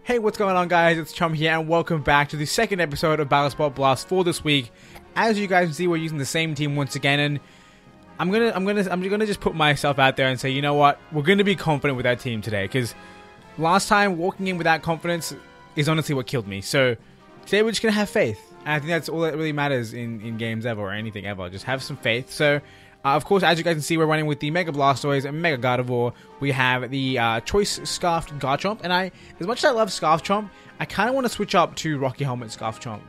Hey, what's going on, guys? It's Chum here, and welcome back to the second episode of Battlespot Blast for this week. As you guys can see, we're using the same team once again, and I'm gonna just put myself out there and say, you know what? We're gonna be confident with our team today, because last time walking in without confidence is honestly what killed me. So today we're just gonna have faith, and I think that's all that really matters in games ever or anything ever. Just have some faith. So. Of course, as you guys can see, we're running with the Mega Blastoise and Mega Gardevoir. We have the Choice Scarfed Garchomp, and as much as I love Scarf Chomp, I kind of want to switch up to Rocky Helmet Scarf Chomp.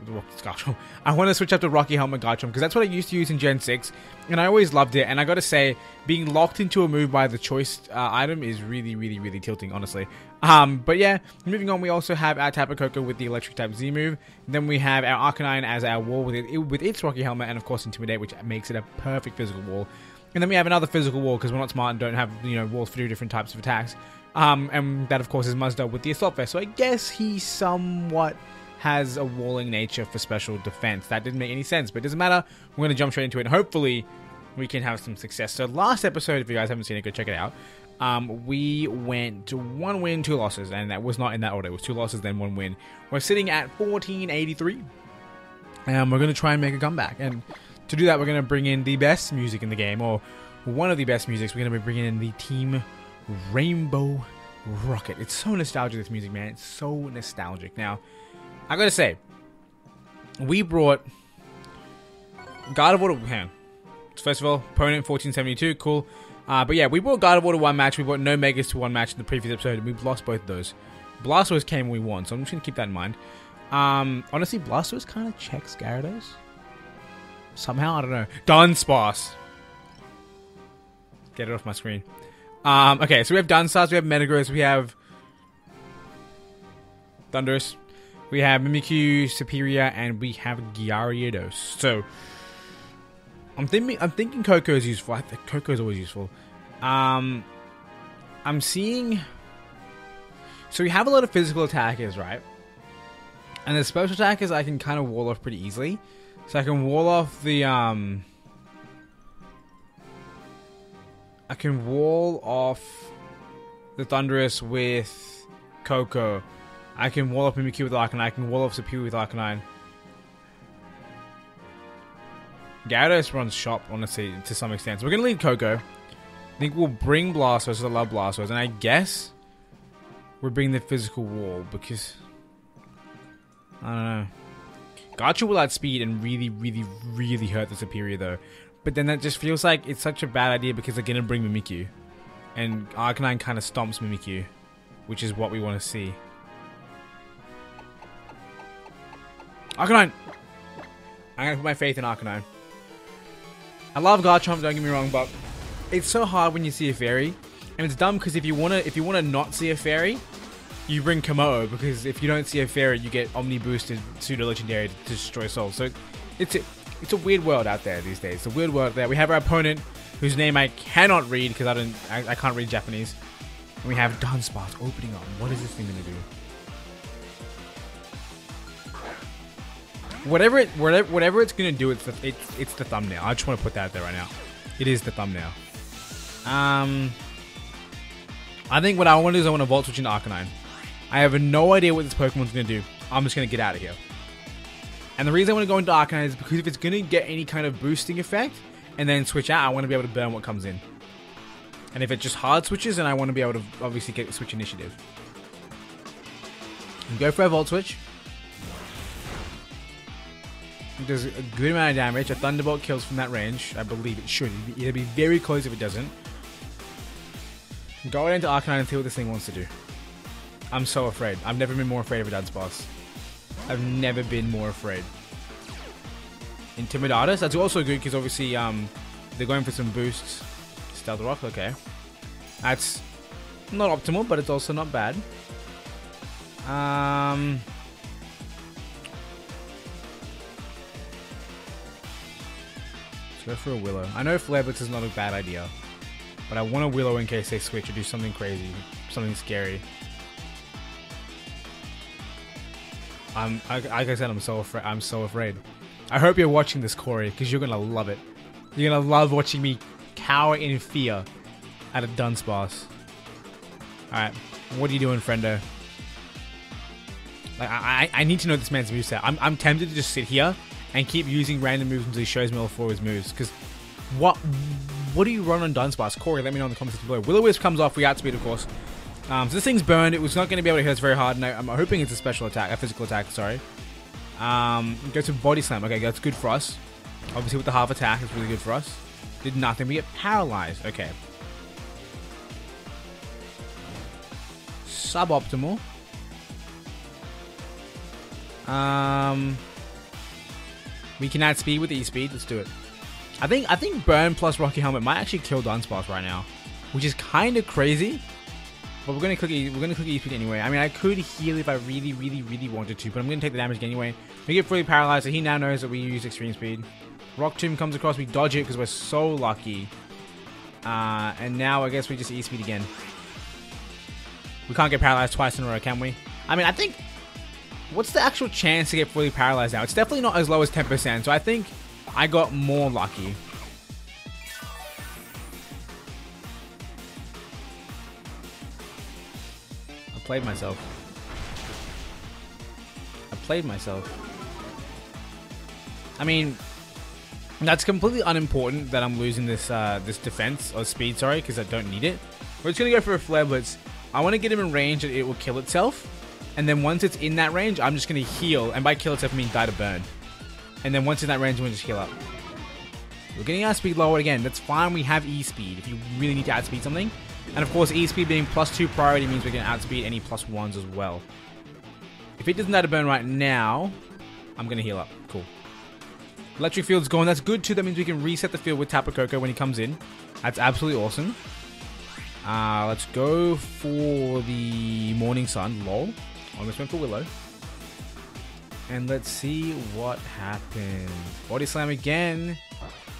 I want to switch up to Rocky Helmet Garchomp, because that's what I used to use in Gen 6, and I always loved it, and I gotta say, being locked into a move by the Choice item is really tilting, honestly. But yeah, moving on, we also have our Tapu Koko with the Electric type Z move. Then we have our Arcanine as our wall with its Rocky Helmet, and of course Intimidate, which makes it a perfect physical wall. And then we have another physical wall, because we're not smart and don't have, walls for 2 different types of attacks. And that of course is Mazda with the Assault Vest. So I guess he somewhat has a walling nature for special defense. That didn't make any sense, but it doesn't matter. We're going to jump straight into it, and hopefully we can have some success. So last episode, if you guys haven't seen it, go check it out. We went 1 win, 2 losses, and that was not in that order. It was 2 losses, then 1 win. We're sitting at 1483, and we're going to try and make a comeback. And to do that, we're going to bring in the best music in the game, or one of the best musics. We're going to be bringing in the Team Rainbow Rocket. It's so nostalgic, this music, man. It's so nostalgic. Now, I got to say, we brought Gardevoir to... Hang on. First of all, opponent 1472, cool. But yeah, we brought Gardevoir to 1 match. We brought no Megas to 1 match in the previous episode, and we've lost both of those. Blastoise came when we won, so I'm just going to keep that in mind. Honestly, Blastoise kind of checks Gyarados. Somehow, I don't know. Dunsparce. Get it off my screen. Okay, so we have Dunsparce, we have Metagross, we have Thundurus, we have Mimikyu, Superior, and we have Gyarados. So I'm thinking Koko is useful. I think Koko is always useful. I'm seeing. So we have a lot of physical attackers, right? And the special attackers I can kind of wall off pretty easily. So I can wall off the I can wall off the Thundurus with Koko. I can wall off Mimikyu with Arcanine. I can wall off Superior with Arcanine. Gyarados runs shop, honestly, to some extent. So we're going to lead Koko. I think we'll bring Blastoise, because I love Blastoise. And I guess we're bringing the physical wall, because I don't know. Garchomp will outspeed and really hurt the Superior, though. But then that just feels like it's such a bad idea, because they're going to bring Mimikyu. And Arcanine kind of stomps Mimikyu, which is what we want to see. Arcanine! I'm going to put my faith in Arcanine. I love Garchomp, don't get me wrong, but it's so hard when you see a fairy. And it's dumb, because if you wanna not see a fairy, you bring Komodo, because if you don't see a fairy, you get Omni boosted pseudo legendary to destroy souls. So it's a weird world out there these days. It's a weird world out there. We have our opponent, whose name I cannot read because I can't read Japanese. And we have Dunsparce opening up. What is this thing gonna do? Whatever it's gonna do, it's the thumbnail. I just want to put that out there right now. It is the thumbnail. I think what I want to do is I want to Volt Switch into Arcanine. I have no idea what this Pokemon's gonna do. I'm just gonna get out of here. And the reason I want to go into Arcanine is because if it's gonna get any kind of boosting effect and then switch out, I want to be able to burn what comes in. And if it just hard switches, then I want to be able to obviously get switch initiative. And go for a Volt Switch. It does a good amount of damage. A Thunderbolt kills from that range. I believe it should. It'll be very close if it doesn't. Go into Arcanine and see what this thing wants to do. I'm so afraid. I've never been more afraid of a Dunsparce. I've never been more afraid. Intimidatus. That's also good because obviously they're going for some boosts. Stealth Rock. Okay. That's not optimal, but it's also not bad. Go for a Willow. I know Flare Blitz is not a bad idea, but I want a Willow in case they switch or do something crazy, something scary. Like I said, I'm so afraid. I hope you're watching this, Corey, because you're gonna love it. You're gonna love watching me cower in fear at a Dunsparce. Alright, what are you doing, friendo? Like, I need to know this man's moveset. I'm tempted to just sit here and keep using random moves until he shows me all four of his moves. Because what do you run on Dunsparce? Corey, let me know in the comments below. Will-O-Wisp comes off. We outspeed, of course. So this thing's burned. It was not going to be able to hit us very hard. And I'm hoping it's a special attack. A physical attack, sorry. Go to Body Slam. Okay, that's good for us. Obviously, with the half attack, it's really good for us. Did nothing. We get paralyzed. Okay. Suboptimal. We can add speed with E-Speed. Let's do it. I think Burn plus Rocky Helmet might actually kill Dunsparce right now, which is kind of crazy. But we're gonna click E-Speed anyway. I mean, I could heal if I really wanted to, but I'm gonna take the damage anyway. We get fully paralyzed, so he now knows that we use Extreme Speed. Rock Tomb comes across, we dodge it because we're so lucky. And now I guess we just E-Speed again. We can't get paralyzed twice in a row, can we? I mean, I think... What's the actual chance to get fully paralyzed now? It's definitely not as low as 10%, so I think I got more lucky. I played myself. I mean, that's completely unimportant that I'm losing this this defense, or speed, sorry, because I don't need it. We're just going to go for a Flare Blitz. I want to get him in range and it will kill itself. And then once it's in that range, I'm just going to heal. And by kill itself, I mean die to burn. And then once in that range, we'll just heal up. We're getting our speed lowered again. That's fine. We have E-Speed if you really need to outspeed something. And of course, E-Speed being +2 priority means we can outspeed any +1s as well. If it doesn't die to burn right now, I'm going to heal up. Cool. Electric Field's gone. That's good too. That means we can reset the field with Tapu Koko when he comes in. That's absolutely awesome. Let's go for the Morning Sun. Lol. Almost went for Willow. And let's see what happens. Body Slam again.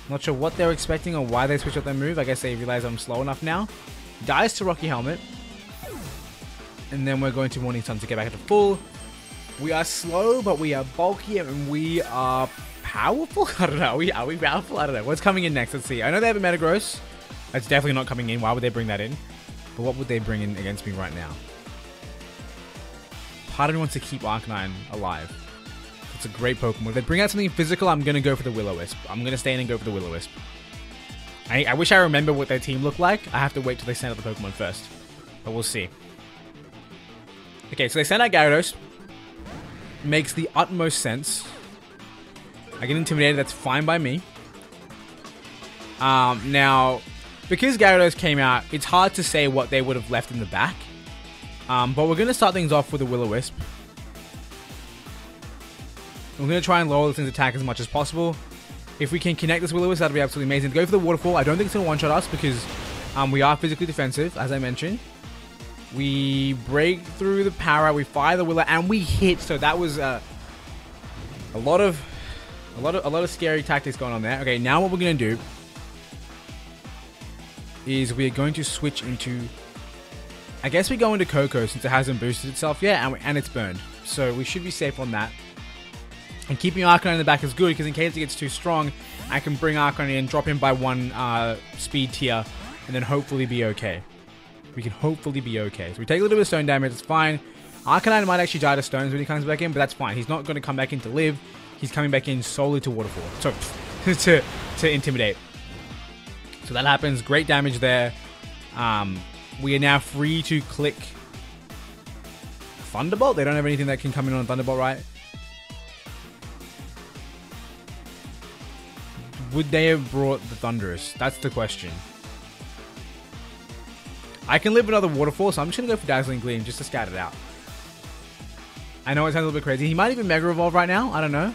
Not sure what they were expecting or why they switched up their move. I guess they realized I'm slow enough now. Dies to Rocky Helmet. And then we're going to Morning Sun to get back to full. We are slow, but we are bulky and we are powerful? I don't know. Are we powerful? I don't know. What's coming in next? Let's see. I know they have a Metagross. That's definitely not coming in. Why would they bring that in? But what would they bring in against me right now? Part of me wants to keep Arcanine alive. It's a great Pokemon. If they bring out something physical, I'm going to go for the Will-O-Wisp. I'm going to stay in and go for the Will-O-Wisp. I wish I remember what their team looked like. I have to wait till they send out the Pokemon first. But we'll see. Okay, so they send out Gyarados. Makes the utmost sense. I get intimidated. That's fine by me. Now, because Gyarados came out, it's hard to say what they would have left in the back. But we're going to start things off with a Will-O-Wisp. We're going to try and lower this thing's attack as much as possible. If we can connect this Will-O-Wisp, that'd be absolutely amazing. Go for the Waterfall. I don't think it's going to one-shot us because we are physically defensive, as I mentioned. We break through the power, we fire the Willow, and we hit. So that was a lot of scary tactics going on there. Okay, now what we're going to do is we're going to switch into... I guess we go into Koko since it hasn't boosted itself yet, and it's burned. So we should be safe on that. And keeping Arcanine in the back is good, because in case it gets too strong, I can bring Arcanine in, drop him by 1 speed tier, and then hopefully be okay. We can hopefully be okay. So we take a little bit of stone damage, it's fine. Arcanine might actually die to stones when he comes back in, but that's fine. He's not going to come back in to live. He's coming back in solely to Waterfall. So, to intimidate. So that happens. Great damage there. We are now free to click Thunderbolt. They don't have anything that can come in on Thunderbolt, right? Would they have brought the Thunderous? That's the question. I can live another Waterfall, so I'm just going to go for Dazzling Gleam just to scout it out. I know it sounds a little bit crazy. He might even Mega Evolve right now. I don't know.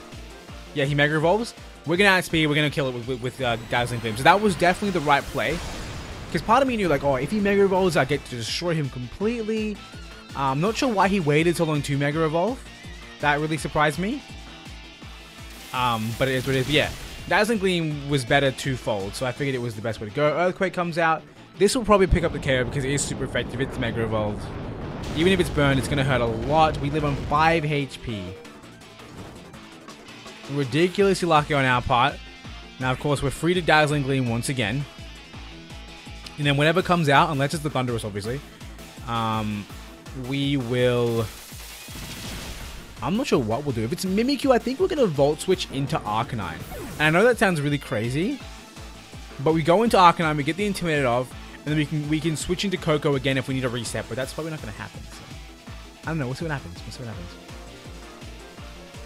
Yeah, he Mega Evolves. We're going to outspeed. We're going to kill it with Dazzling Gleam. So that was definitely the right play. Because part of me knew, like, oh, if he Mega Evolves, I get to destroy him completely. I'm not sure why he waited so long to Mega Evolve. That really surprised me. But it is what it is. But yeah, Dazzling Gleam was better twofold, so I figured it was the best way to go. Earthquake comes out. This will probably pick up the KO because it is super effective. It's Mega Evolved. Even if it's burned, it's going to hurt a lot. We live on 5 HP. Ridiculously lucky on our part. Now, of course, we're free to Dazzling Gleam once again. And then whenever it comes out, unless it's the Thunderous, obviously, we will I'm not sure what we'll do. If it's Mimikyu, I think we're going to Volt Switch into Arcanine. And I know that sounds really crazy, but we go into Arcanine, we get the Intimidated off, and then we can switch into Coco again if we need a reset, but that's probably not going to happen. So. I don't know. We'll see what happens. We'll see what happens.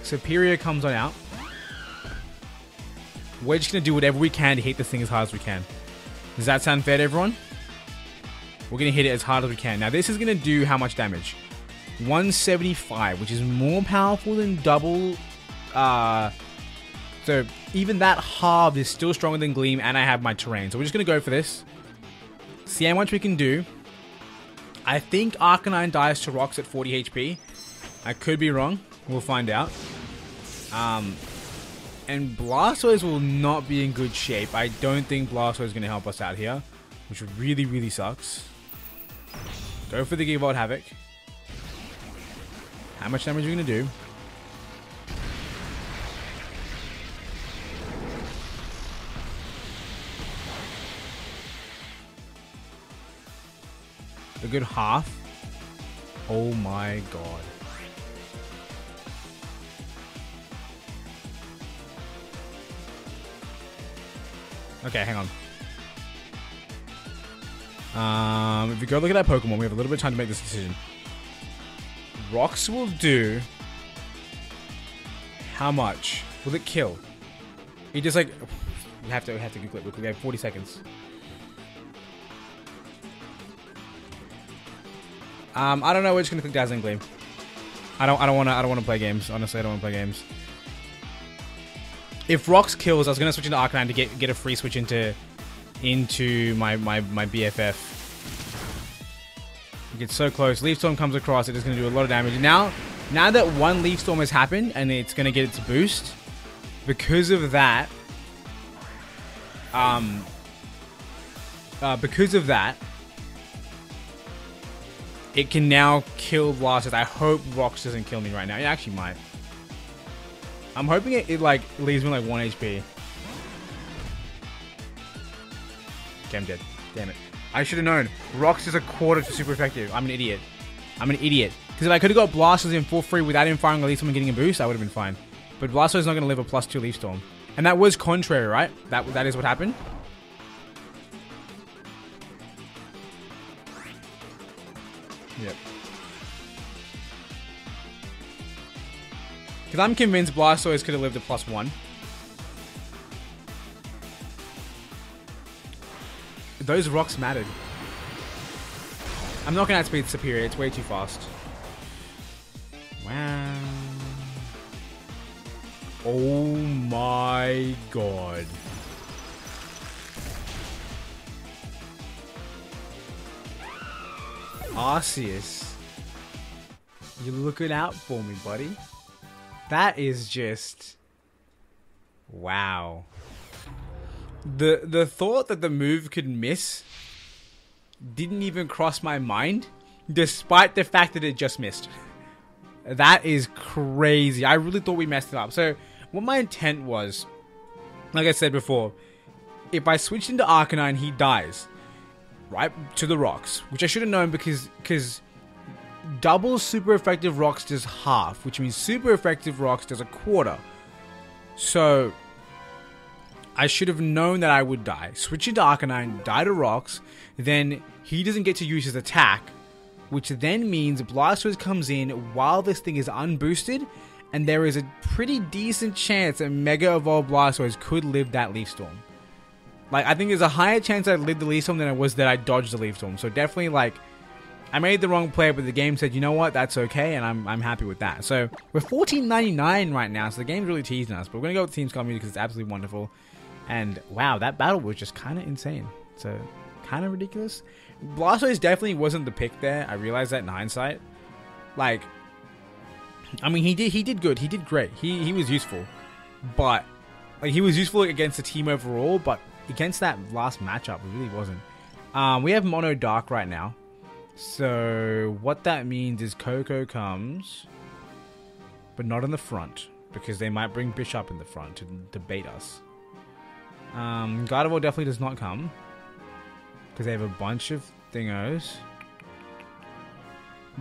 Superior comes on out. We're just going to do whatever we can to hit this thing as hard as we can. Does that sound fair to everyone? We're going to hit it as hard as we can. Now, this is going to do how much damage? 175, which is more powerful than double. So, even that halved is still stronger than Gleam, and I have my Terrain. So, we're just going to go for this. See how much we can do. I think Arcanine dies to rocks at 40 HP. I could be wrong. We'll find out. And Blastoise will not be in good shape. I don't think Blastoise is going to help us out here, which really, really sucks. Go for the Gigavolt Havoc. How much damage are we going to do? A good half. Oh my god. Okay, hang on. If we go look at that Pokemon, we have a little bit of time to make this decision. Rocks will do... How much? Will it kill? It just like... We have to Google it. We have 40 seconds. I don't know. We're just gonna click Dazzling Gleam. I don't wanna play games. Honestly, I don't wanna play games. If Rocks kills, I was gonna switch into Arcanine to get a free switch into my BFF. It gets so close. Leaf Storm comes across. It is gonna do a lot of damage. Now that one Leaf Storm has happened and it's gonna get its boost, because of that, it can now kill Blastoise. I hope Rocks doesn't kill me right now. It actually might. I'm hoping it like leaves me like 1 HP. Okay, I'm dead. Damn it. I should have known. Rocks is a quarter to super effective. I'm an idiot. I'm an idiot. Because if I could have got Blastoise in full free without him firing a Leaf Storm and getting a boost, I would have been fine. But Blastoise is not going to live a +2 Leaf Storm. And that was contrary, right? That is what happened. Yep. Because I'm convinced Blastoise could have lived a +1. Those rocks mattered. I'm not going to outspeed Superior. It's way too fast. Wow. Oh my god. Arceus. You're looking out for me, buddy. That is just... Wow. The thought that the move could miss didn't even cross my mind, despite the fact that it just missed. That is crazy. I really thought we messed it up. So, what my intent was, like I said before, if I switched into Arcanine, he dies. Right? To the rocks. Which I should have known because double super effective rocks does half, which means super effective rocks does a quarter. So, I should have known that I would die. Switch into Arcanine, die to rocks, then he doesn't get to use his attack, which then means Blastoise comes in while this thing is unboosted, and there is a pretty decent chance that Mega Evolved Blastoise could live that Leaf Storm. Like, I think there's a higher chance I lived the Leaf Storm than it was that I dodged the Leaf Storm. So definitely, like, I made the wrong play, but the game said, you know what, that's okay, and I'm happy with that. So we're 14.99 right now, so the game's really teasing us. But we're gonna go with Team Skull Music because it's absolutely wonderful. And wow, that battle was just kind of insane. So kind of ridiculous. Blastoise definitely wasn't the pick there. I realized that in hindsight. Like, I mean, he did good. He did great. He was useful, but like he was useful against the team overall. But against that last matchup, it really wasn't. We have Mono Dark right now. So what that means is Coco comes, but not in the front because they might bring Bishop in the front to bait us. Gardevoir definitely does not come because they have a bunch of thingos.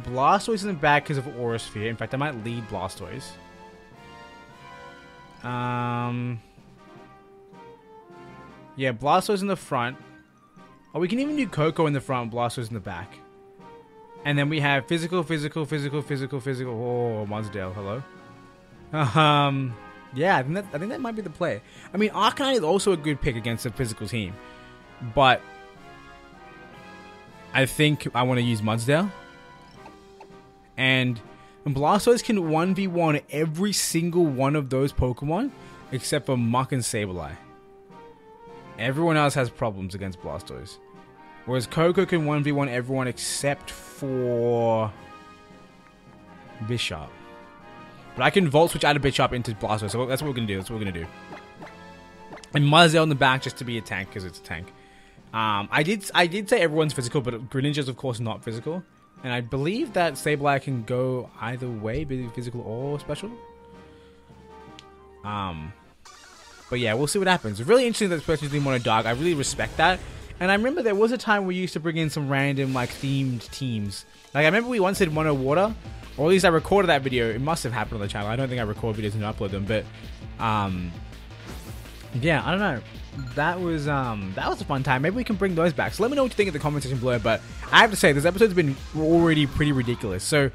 Blastoise in the back because of Aura Sphere. In fact, I might lead Blastoise. Yeah, Blastoise in the front. Oh, we can even do Coco in the front, Blastoise in the back. And then we have physical, physical, physical, physical, physical. Oh, Mudsdale, hello. Yeah, I think that might be the play. I mean, Arcanine is also a good pick against a physical team, but I think I want to use Mudsdale. And Blastoise can 1v1 every single one of those Pokemon except for Muk and Sableye. Everyone else has problems against Blastoise. Whereas Coco can 1v1 everyone except for Bishop. But I can Volt Switch out of Bishop into Blastoise, so that's what we're going to do. That's what we're going to do. And Mudsdale in the back just to be a tank, because it's a tank. I did say everyone's physical, but Greninja's of course not physical. And I believe that Sableye can go either way, be physical or special. But yeah, we'll see what happens. It's really interesting that this person's doing Mono Dark. I really respect that. And I remember there was a time we used to bring in some random, like, themed teams. Like, I remember we once did Mono Water. Or at least I recorded that video. It must have happened on the channel. I don't think I record videos and upload them. But, yeah, I don't know. That was a fun time. Maybe we can bring those back. So let me know what you think in the comment section below. But I have to say, this episode's been already pretty ridiculous. So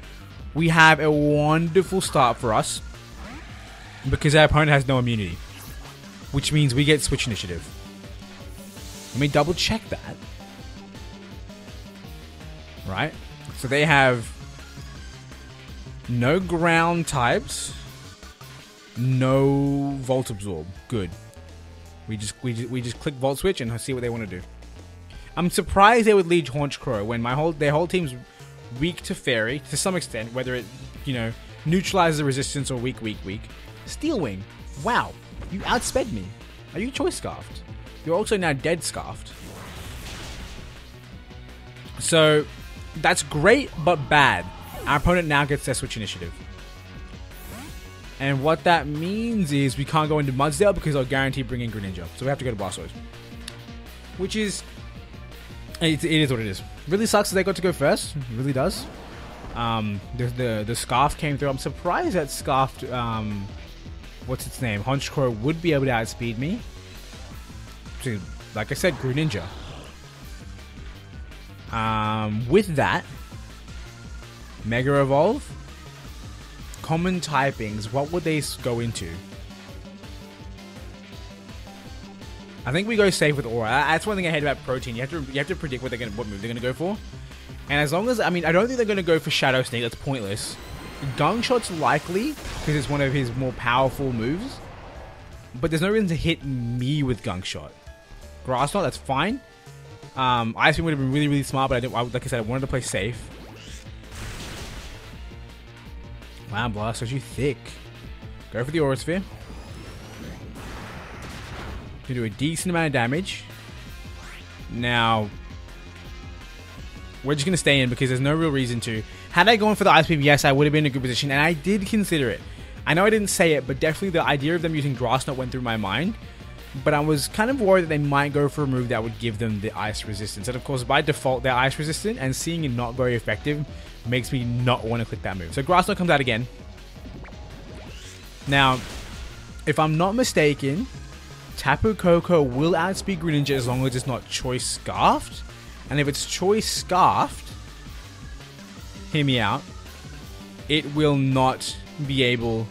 we have a wonderful start for us. Because our opponent has no immunity. Which means we get Switch Initiative. Let me double check that. Right? So they have no ground types. No Volt Absorb. Good. We just click Volt Switch and see what they want to do. I'm surprised they would lead Honchkrow when their whole team's weak to Fairy to some extent, whether it, you know, neutralizes the resistance or weak. Steel Wing. Wow. You outsped me. Are you Choice Scarfed? You're also now Dead Scarfed. So, that's great, but bad. Our opponent now gets their Switch Initiative. And what that means is we can't go into Mudsdale because I'll guarantee bring in Greninja. So we have to go to Blastoise. Which is... It is what it is. Really sucks that they got to go first. It really does. The Scarf came through. I'm surprised that Scarfed... what's its name? Honchkrow would be able to outspeed me. So, like I said, Greninja. With that, Mega Evolve. Common typings, what would they go into? I think we go safe with Aura. That's one thing I hate about Protein. You have to predict what move they're gonna go for. And as long as I don't think they're gonna go for Shadow Sneak. That's pointless. Gung Shot's likely because it's one of his more powerful moves. But there's no reason to hit me with Gung Shot. Grass Knot, that's fine. Ice Beam would have been really, really smart, but like I said, I wanted to play safe. Wow, Blastoise, you thick. Go for the Aura Sphere. To do a decent amount of damage. Now, we're just going to stay in because there's no real reason to. Had I gone for the Ice Beam, yes, I would have been in a good position, and I did consider it. I know I didn't say it, but definitely the idea of them using Grass Knot went through my mind. But I was kind of worried that they might go for a move that would give them the ice resistance. And of course, by default, they're ice resistant, and seeing it not very effective makes me not want to click that move. So Grass Knot comes out again. Now, if I'm not mistaken, Tapu Koko will outspeed Greninja as long as it's not Choice Scarfed. And if it's Choice Scarfed, hear me out, it will not be able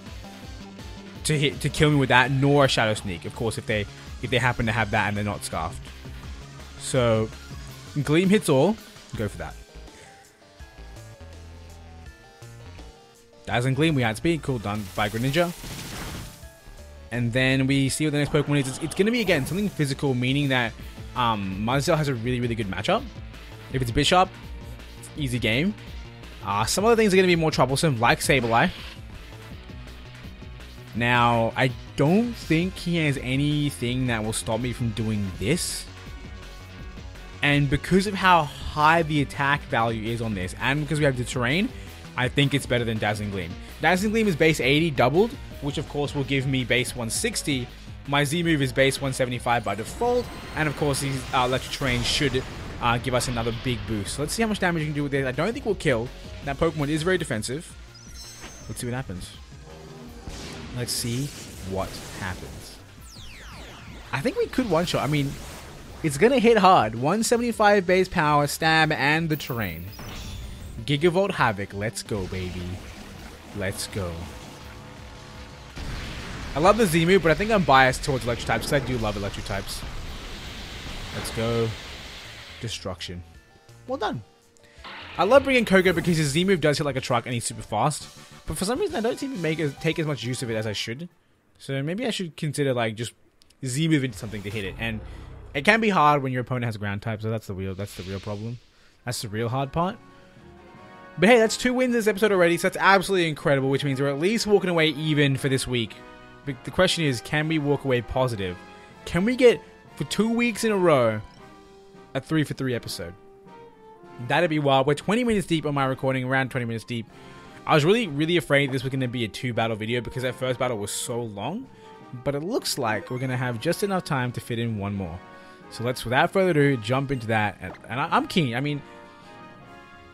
to kill me with that, nor a Shadow Sneak. Of course, if they happen to have that and they're not Scarfed. So, Gleam hits all. Go for that. Dazzling Gleam, we outspeed. Cool, done by Greninja. And then we see what the next Pokemon is. It's going to be, again, something physical, meaning that Mudsdale has a really, really good matchup. If it's Bishop, it's easy game. Some other things are going to be more troublesome, like Sableye. Now, I don't think he has anything that will stop me from doing this. And because of how high the attack value is on this, and because we have the terrain, I think it's better than Dazzling Gleam. Dazzling Gleam is base 80 doubled, which of course will give me base 160. My Z move is base 175 by default, and of course these Electric Terrain should give us another big boost. So let's see how much damage you can do with this. I don't think we'll kill, That Pokemon is very defensive. Let's see what happens. Let's see what happens. I think we could one-shot. I mean, it's going to hit hard. 175 base power, stab, and the terrain. Gigavolt Havoc. Let's go, baby. Let's go. I love the Z move, but I think I'm biased towards electric types because I do love electric types. Let's go. Destruction. Well done. I love bringing Koko because his Z move does hit like a truck and he's super fast. But for some reason, I don't seem to take as much use of it as I should. So maybe I should consider like just Z move into something to hit it. And it can be hard when your opponent has a ground type, so that's the real problem. That's the real hard part. But hey, that's 2 wins this episode already, so that's absolutely incredible, which means we're at least walking away even for this week. But the question is, can we walk away positive? Can we get, for 2 weeks in a row, a 3 for 3 episode? That'd be wild. We're 20 minutes deep on my recording, around 20 minutes deep. I was really afraid this was going to be a 2-battle video because that first battle was so long. But it looks like we're going to have just enough time to fit in one more. So let's, without further ado, jump into that. And I'm keen. I mean,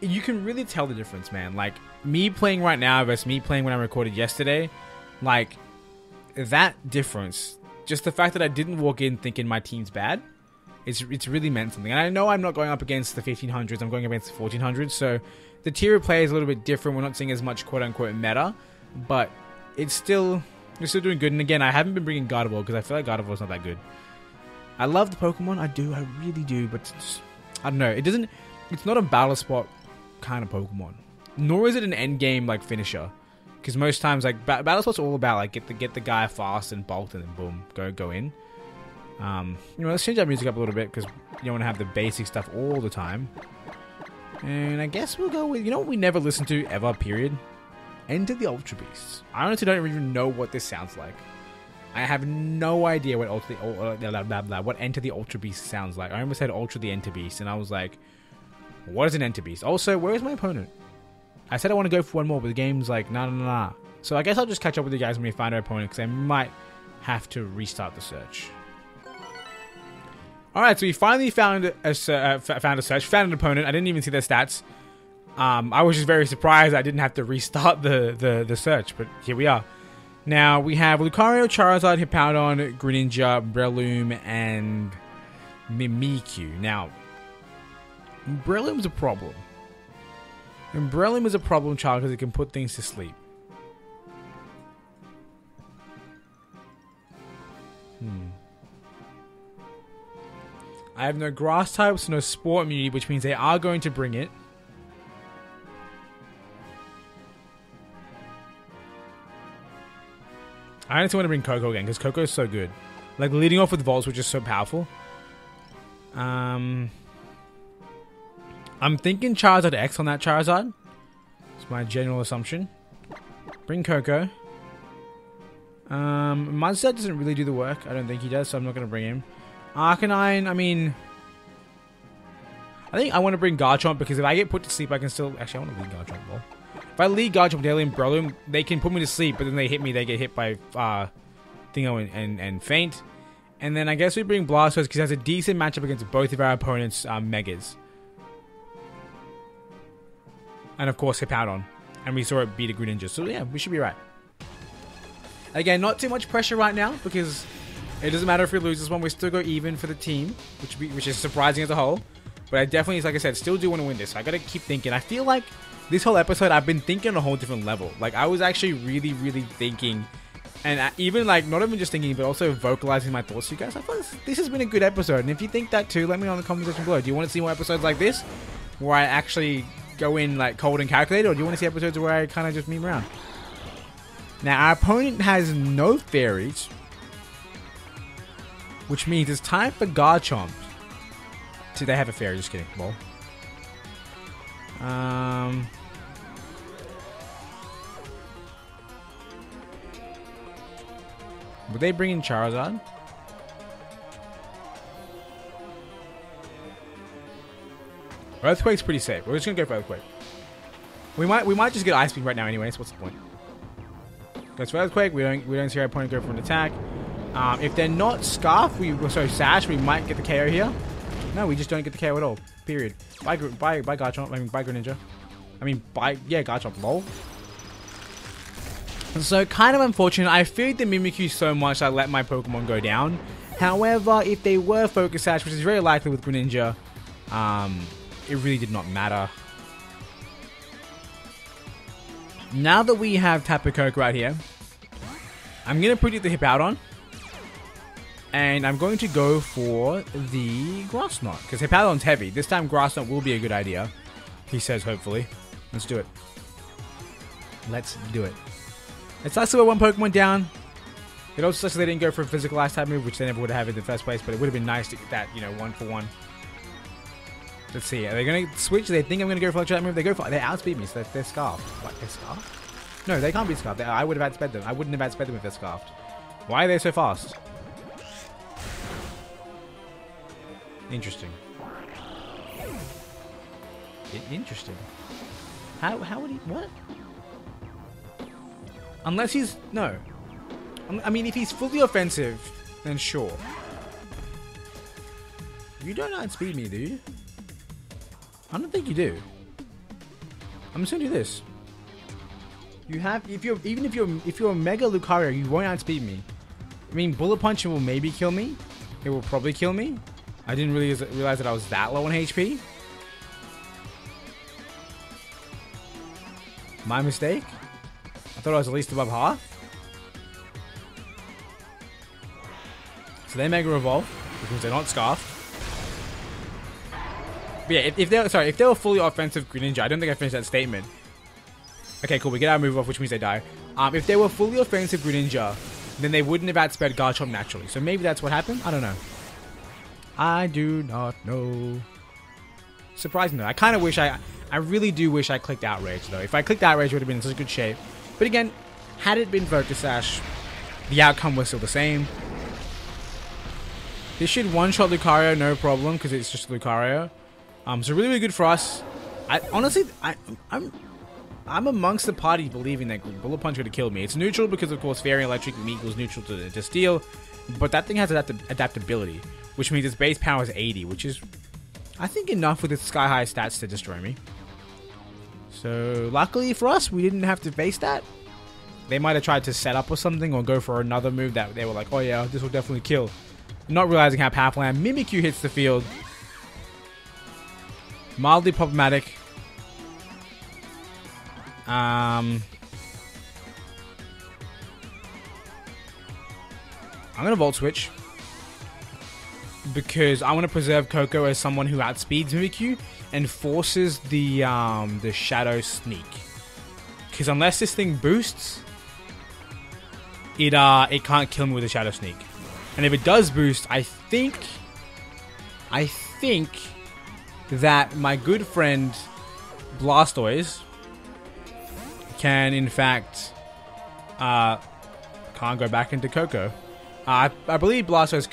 you can really tell the difference, man. Like, me playing right now versus me playing when I recorded yesterday. Like, that difference, just the fact that I didn't walk in thinking my team's bad, it's really meant something. And I know I'm not going up against the 1500s, I'm going against the 1400s, so the tier of play is a little bit different. We're not seeing as much quote-unquote meta, but we're still doing good. And again, I haven't been bringing Gardevoir because I feel like Gardevoir's not that good. I love the Pokemon, I really do, but just, I don't know, it's not a Battlespot kind of Pokemon, nor is it an endgame like finisher. Because most times, like, Battlespot's all about, like, get the guy fast and bolt and then boom, go in. Let's change our music up a little bit because you don't want to have the basic stuff all the time. And I guess we'll go with, what we never listen to ever, period? Enter the Ultra Beasts. I honestly don't even know what this sounds like. I have no idea what Enter the Ultra Beast sounds like. I almost said Ultra the Enter Beast, and I was like, what is an Enter Beast? Also, where is my opponent? I said I want to go for one more, but the game's like, nah. So I guess I'll just catch up with you guys when we find our opponent, because I might have to restart the search. Alright, so we finally found an opponent. I didn't even see their stats. I was just very surprised I didn't have to restart the search, but here we are. Now, we have Lucario, Charizard, Hippowdon, Greninja, Breloom, and Mimikyu. Now, Breloom's a problem. And Breloom is a problem child because it can put things to sleep. I have no grass types, no sport immunity, which means they are going to bring it. I honestly want to bring Koko again because Koko is so good. Like, leading off with Volts, which is so powerful. I'm thinking Charizard X on that Charizard. It's my general assumption. Bring Koko. Mudset doesn't really do the work. I don't think he does, so I'm not going to bring him. Arcanine, I mean, I think I want to bring Garchomp because if I get put to sleep, I can still... Actually, I want to lead Garchomp more. If I lead Garchomp, Daily, and Breloom, they can put me to sleep, but then they hit me, they get hit by Thingo and Faint. And then I guess we bring Blastoise because it has a decent matchup against both of our opponents' Megas. And of course, Hippowdon. And we saw it beat a Greninja, so yeah, we should be right. Again, not too much pressure right now because it doesn't matter if we lose this one, we still go even for the team, which is surprising as a whole. But I definitely, like I said, still do want to win this. So I gotta keep thinking. I feel like this whole episode, I've been thinking on a whole different level. Like, I was actually really thinking, and even like, not even just thinking, but also vocalizing my thoughts to you guys. I thought this has been a good episode. And if you think that too, let me know in the comment section below. Do you want to see more episodes like this, where I actually go in like cold and calculated, or do you want to see episodes where I kind of just meme around? Now, our opponent has no fairies, which means it's time for Garchomp. Do they have a fairy? Just kidding. Well. Would they bring in Charizard? Earthquake's pretty safe. We're just gonna go for Earthquake. We might just get Ice Beam right now anyways. What's the point? Goes for Earthquake. We don't see our opponent go for an attack. If they're not Sash, we might get the KO here. No, we just don't get the KO at all. Period. Bye Garchomp. I mean, bye Greninja. I mean, yeah, Garchomp, lol. So, kind of unfortunate. I feared the Mimikyu so much I let my Pokemon go down. However, if they were Focus Sash, which is very likely with Greninja, it really did not matter. Now that we have Tapu Koko right here, I'm going to predict the Hippowdon. And I'm going to go for the Grass Knot, because Hippowdon's heavy. This time Grass Knot will be a good idea. He says, hopefully. Let's do it. Let's do it. It's nice to have one Pokemon down. It also sucks they didn't go for a physical Ice type move, which they never would have in the first place, but it would have been nice to get that, you know, 1-for-1. Let's see. Are they going to switch? They think I'm going to go for electric type move? They outspeed me, so they're Scarfed. What, they're Scarfed? No, they can't be Scarfed. I would have outsped them. I wouldn't have outsped them if they're Scarfed. Why are they so fast? Interesting. Interesting. How would he... What? Unless he's... No. I mean, if he's fully offensive, then sure. You don't outspeed me, do you? I don't think you do. I'm just gonna do this. You have... If you're a Mega Lucario, you won't outspeed me. I mean, Bullet Punch will maybe kill me. It will probably kill me. I didn't really realize that I was that low on HP. My mistake. I thought I was at least above half. So they Mega Evolve, which means they're not Scarfed. But yeah, if they were fully offensive Greninja, I don't think I finished that statement. Okay, cool. We get our move off, which means they die. If they were fully offensive Greninja, then they wouldn't have outsped Garchomp naturally. So maybe that's what happened. I don't know. I do not know. Surprising though. I kind of wish I really do wish I clicked Outrage though. If I clicked Outrage, it would have been in such good shape. But again, had it been Focus Sash, the outcome was still the same. This should one-shot Lucario, no problem, because it's just Lucario. So really, really good for us. Honestly, I'm amongst the party believing that Bullet Punch would have killed me. It's neutral because, of course, Fairy Electric equals neutral to Steel. But that thing has adaptability, which means its base power is 80, which is, I think, enough with its sky-high stats to destroy me. So, luckily for us, we didn't have to face that. They might have tried to set up or something, or go for another move that they were like, oh yeah, this will definitely kill. Not realizing how powerful I am. Mimikyu hits the field. Mildly problematic. I'm gonna Volt Switch because I want to preserve Koko as someone who outspeeds Mimikyu and forces the Shadow Sneak. Because unless this thing boosts, it can't kill me with a Shadow Sneak. And if it does boost, I think that my good friend Blastoise can, in fact, can't go back into Koko. I believe Blastoise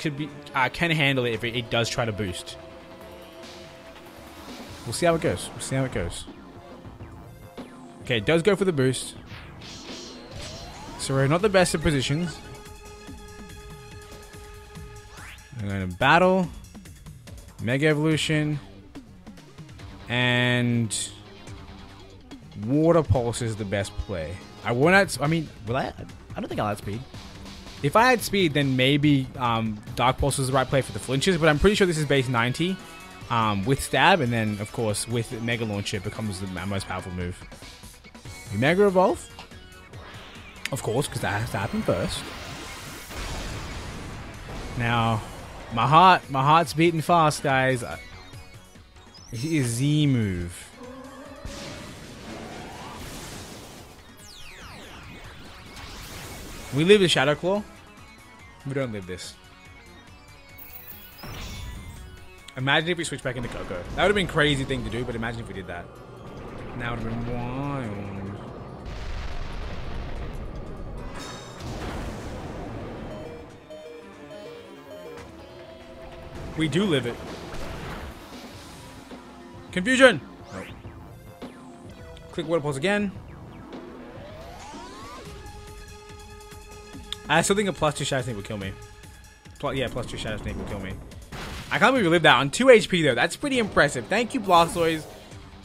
can handle it if it does try to boost. We'll see how it goes. Okay, it does go for the boost. So we're not the best of positions. I'm going to battle, Mega Evolution, and Water Pulse is the best play. I don't think I'll outspeed. If I had speed, then maybe Dark Pulse is the right play for the flinches, but I'm pretty sure this is base 90 with Stab, and then, of course, with Mega Launch, it becomes the most powerful move. You Mega Evolve, of course, because that has to happen first. Now, my heart's beating fast, guys. It is Z move. We live the Shadow Claw. We don't live this. Imagine if we switched back into Koko. That would have been a crazy thing to do, but imagine if we did that. That would have been wild. We do live it. Confusion! Nope. Click Water Pulse again. I still think a +2 Shadow Sneak would kill me. Yeah, +2 Shadow Sneak would kill me. I can't believe we lived that on 2 HP though. That's pretty impressive. Thank you, Blastoise,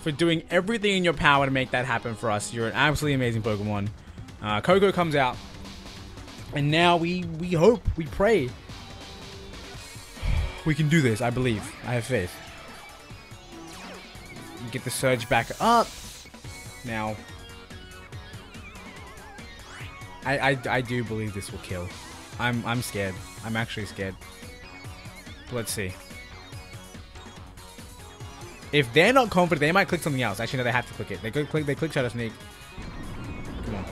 for doing everything in your power to make that happen for us. You're an absolutely amazing Pokemon. Coco comes out. And now we hope, we pray. We can do this, I believe. I have faith. Get the surge back up. Now, I do believe this will kill. I'm scared. I'm actually scared. Let's see. If they're not confident, they might click something else. Actually, no, they have to click it. They click Shadow Sneak. Come on.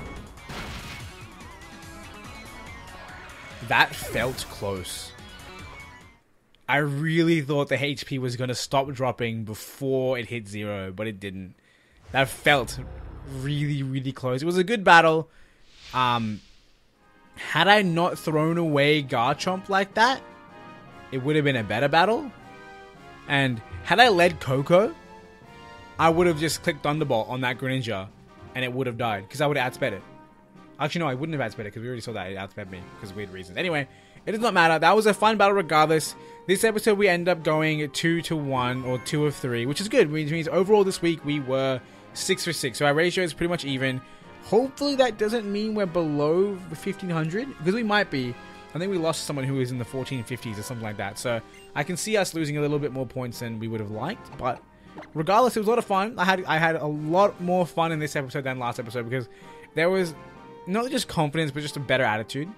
That felt close. I really thought the HP was going to stop dropping before it hit 0, but it didn't. That felt really, really close. It was a good battle. Had I not thrown away Garchomp like that, it would have been a better battle. And had I led Coco, I would have just clicked Thunderbolt on that Greninja, and it would have died, because I would have outsped it. Actually, no, I wouldn't have outsped it, because we already saw that it outsped me, because of weird reasons. Anyway, it does not matter. That was a fun battle regardless. This episode, we end up going 2-1, or 2 of 3, which is good, which means overall this week, we were 6 for 6. So our ratio is pretty much even. Hopefully that doesn't mean we're below 1,500, because we might be. I think we lost someone who was in the 1450s or something like that. So I can see us losing a little bit more points than we would have liked. But regardless, it was a lot of fun. I had a lot more fun in this episode than last episode, because there was not just confidence, but just a better attitude.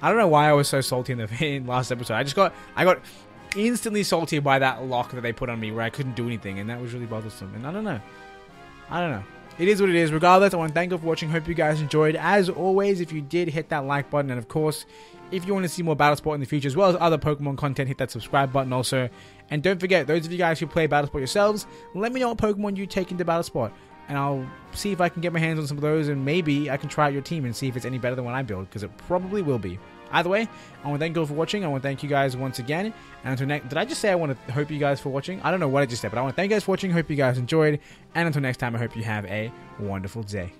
I don't know why I was so salty in last episode. I got instantly salty by that lock that they put on me where I couldn't do anything, and that was really bothersome. And I don't know. It is what it is. Regardless, I want to thank you for watching. Hope you guys enjoyed. As always, if you did, hit that like button. And of course, if you want to see more Battlespot in the future, as well as other Pokemon content, hit that subscribe button also. And don't forget, those of you guys who play Battlespot yourselves, let me know what Pokemon you take into Battlespot. And I'll see if I can get my hands on some of those, and maybe I can try out your team and see if it's any better than what I build, because it probably will be. Either way, I want to thank you all for watching. I want to thank you guys once again. And until next, did I just say I want to hope you guys for watching? I don't know what I just said, but I want to thank you guys for watching. Hope you guys enjoyed. And until next time, I hope you have a wonderful day.